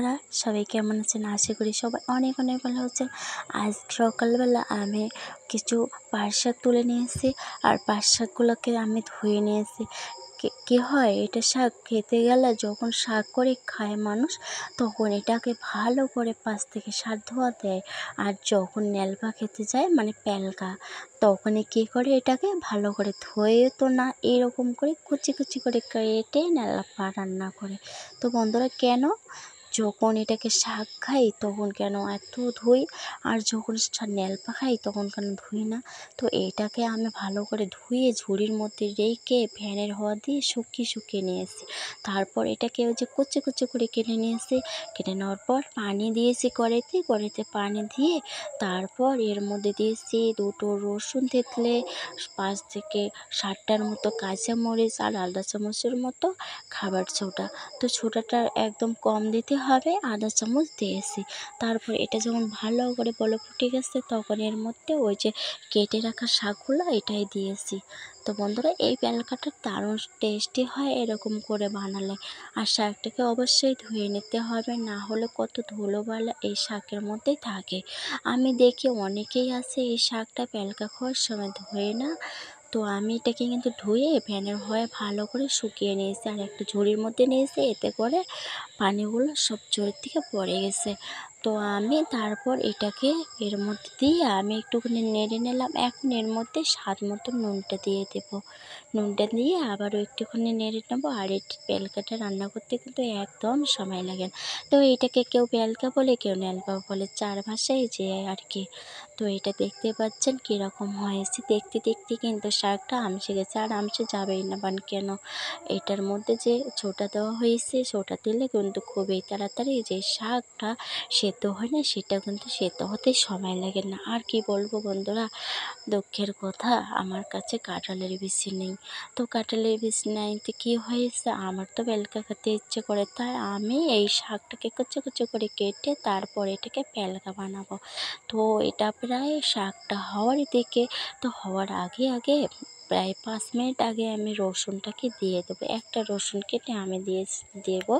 বন্ধুরা, সবাই কেমন আছেন? আশা করি সবাই অনেক অনেক ভালো আছেন। আজ সকালবেলা আমি কিছু পাট শাক তুলে নিয়েছি, আর পাট শাকগুলোকে আমি ধুয়ে নিয়েছি। কি হয়, এটা শাক খেতে গেলে যখন শাক করে খায় মানুষ, তখন এটাকে ভালো করে 5 থেকে 7 ধোয়া দেয়। আর যখন নেলপা খেতে যায়, মানে প্যালকা, তখনই কী করে, এটাকে ভালো করে ধুয়ে তো না, এরকম করে কুচি কুচি করে কেটে নেলপা রান্না করে। তো বন্ধুরা, কেন যখন এটাকে শাক খাই তখন কেন এত ধুই, আর যখন নেলপা খাই তখন কেন ধুই না? তো এটাকে আমি ভালো করে ধুয়ে ঝুড়ির মধ্যে রেখে ফ্যানের হাওয়া দিয়ে শুকিয়ে নিয়েছি। তারপর এটাকে ওই যে কুচি কুচি করে কেটে নিয়েছি। কেটে নেওয়ার পর পানি দিয়েছি কড়াইতে পানি দিয়ে তারপর এর মধ্যে দিয়েছি 2টো রসুন থেতলে, 5 থেকে 7টার মতো কাঁচামরিচ, আর আধা চামচের মতো খাবার সোডা। তো সোডাটা একদম কম দিতে হবে, আধা চামচ দিয়েছি। তারপর এটা যখন ভালো করে বলক ফুটে গেছে, তখন এর মধ্যে ওই যে কেটে রাখা শাকগুলো এটাই দিয়েছি। তো বন্ধুরা, এই প্যালকাটা দারুণ টেস্টি হয় এরকম করে বানালে। আর শাকটাকে অবশ্যই ধুয়ে নিতে হবে, না হলে কত ধুলোবালা এই শাকের মধ্যেই থাকে। আমি দেখি অনেকেই আছে এই শাকটা প্যালকা খাওয়ার সময় ধোয়ে না। তো আমি এটাকে কিন্তু ধুয়ে ফ্যানের হাওয়ায় ভালো করে শুকিয়ে নিয়েছি, আর একটা ঝুড়ির মধ্যে নিয়েছি, এতে করে পানিগুলো সব ঝুড়ির থেকে পড়ে গেছে। তো আমি তারপর এটাকে এর মধ্যে দিয়ে আমি একটুখানি নেড়ে নিলাম। এখন এর মধ্যে স্বাদ মতো নুনটা দিয়ে দেবো। নুনটা দিয়ে আবারও একটুখানি নেড়ে নেবো। আর এই প্যালকাটা রান্না করতে কিন্তু একদম সময় লাগে না। তো এটাকে কেউ প্যালকা বলে, কেউ নেলপা বলে, 4 ভাষায় যে আর কি। তো এটা দেখতে পাচ্ছেন কীরকম হয়েছে। দেখতে দেখতে কিন্তু শাকটা আমসে গেছে, আর আমসে যাবেই না, কেন, এটার মধ্যে যে ছোটা দেওয়া হয়েছে, ছোটা দিলে কিন্তু খুবই তাড়াতাড়ি যে শাকটা সেদ্ধ হয় না, সেটা কিন্তু সেদ্ধ হতে সময় লাগে না। আর কি বলবো বন্ধুরা, দুঃখের কথা, আমার কাছে কাঁঠালের বিচি নেই। তো কাঁঠালের বিচি নাইতে কী হয়েছে, আমার তো প্যালকা খেতে ইচ্ছে করে, তাই আমি এই শাকটাকে কুচো কুচো করে কেটে তারপর এটাকে প্যালকা বানাবো। তো এটা প্রায় শাকটা হওয়ার দিকে, তো হওয়ার আগে প্রায় 5 মিনিট আগে আমি রসুনটাকে দিয়ে দেবো। একটা রসুন কেটে আমি দেবো।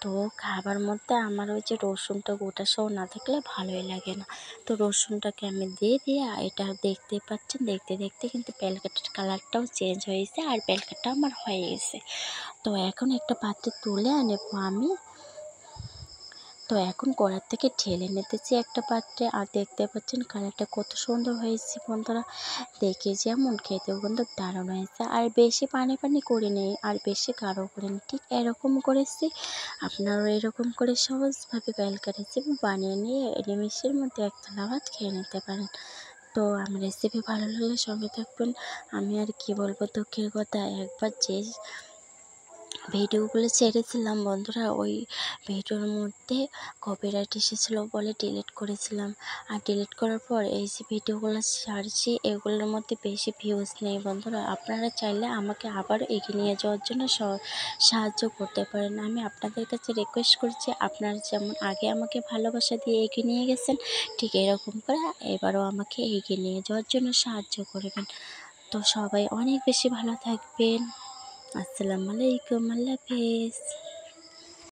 তো খাবার মধ্যে আমার ওই যে রসুনটা গোটা সহ না থাকলে ভালোই লাগে না। তো রসুনটাকে আমি দিয়ে এটা দেখতে পাচ্ছেন, দেখতে দেখতে কিন্তু প্যালকাটার কালারটাও চেঞ্জ হয়েছে, আর প্যালকাটা আমার হয়ে গেছে। তো এখন একটা পাত্রে তুলে নেবো আমি। তো এখন কড়ার থেকে ঢেলে নিতেছি একটা পাত্রে, আর দেখতে পাচ্ছেন কালারটা কত সুন্দর হয়েছে বন্ধুরা। দেখে যেমন, খেতেও কিন্তু দারুণ হয়েছে। আর বেশি পানি করিনি, আর বেশি গাঢ় করিনি, ঠিক এরকম করেছি। আপনারাও এরকম করে সহজভাবে প্যালকা রেসিপি বানিয়ে নিয়ে নিমেষের মধ্যে এক থালা ভাত খেয়ে নিতে পারেন। তো আমার রেসিপি ভালো লাগলে সঙ্গে থাকবেন। আমি আর কি বলবো, দুঃখের কথা, একবার যে ভিডিওগুলো ছেড়েছিলাম বন্ধুরা, ওই ভিডিওর মধ্যে কপিরাইট এসেছিলো বলে ডিলিট করেছিলাম। আর ডিলিট করার পর এই যে ভিডিওগুলো ছাড়ছি, এগুলোর মধ্যে বেশি ভিউজ নেই বন্ধুরা। আপনারা চাইলে আমাকে আবার এগিয়ে নিয়ে যাওয়ার জন্য সাহায্য করতে পারেন। আমি আপনাদের কাছে রিকোয়েস্ট করছি, আপনারা যেমন আগে আমাকে ভালোবাসা দিয়ে এগিয়ে নিয়ে গেছেন, ঠিক এরকম করে এবারও আমাকে এগিয়ে নিয়ে যাওয়ার জন্য সাহায্য করবেন। তো সবাই অনেক বেশি ভালো থাকবেন। আসসালামু আলাইকুম, আল্লাহ হাফেজ।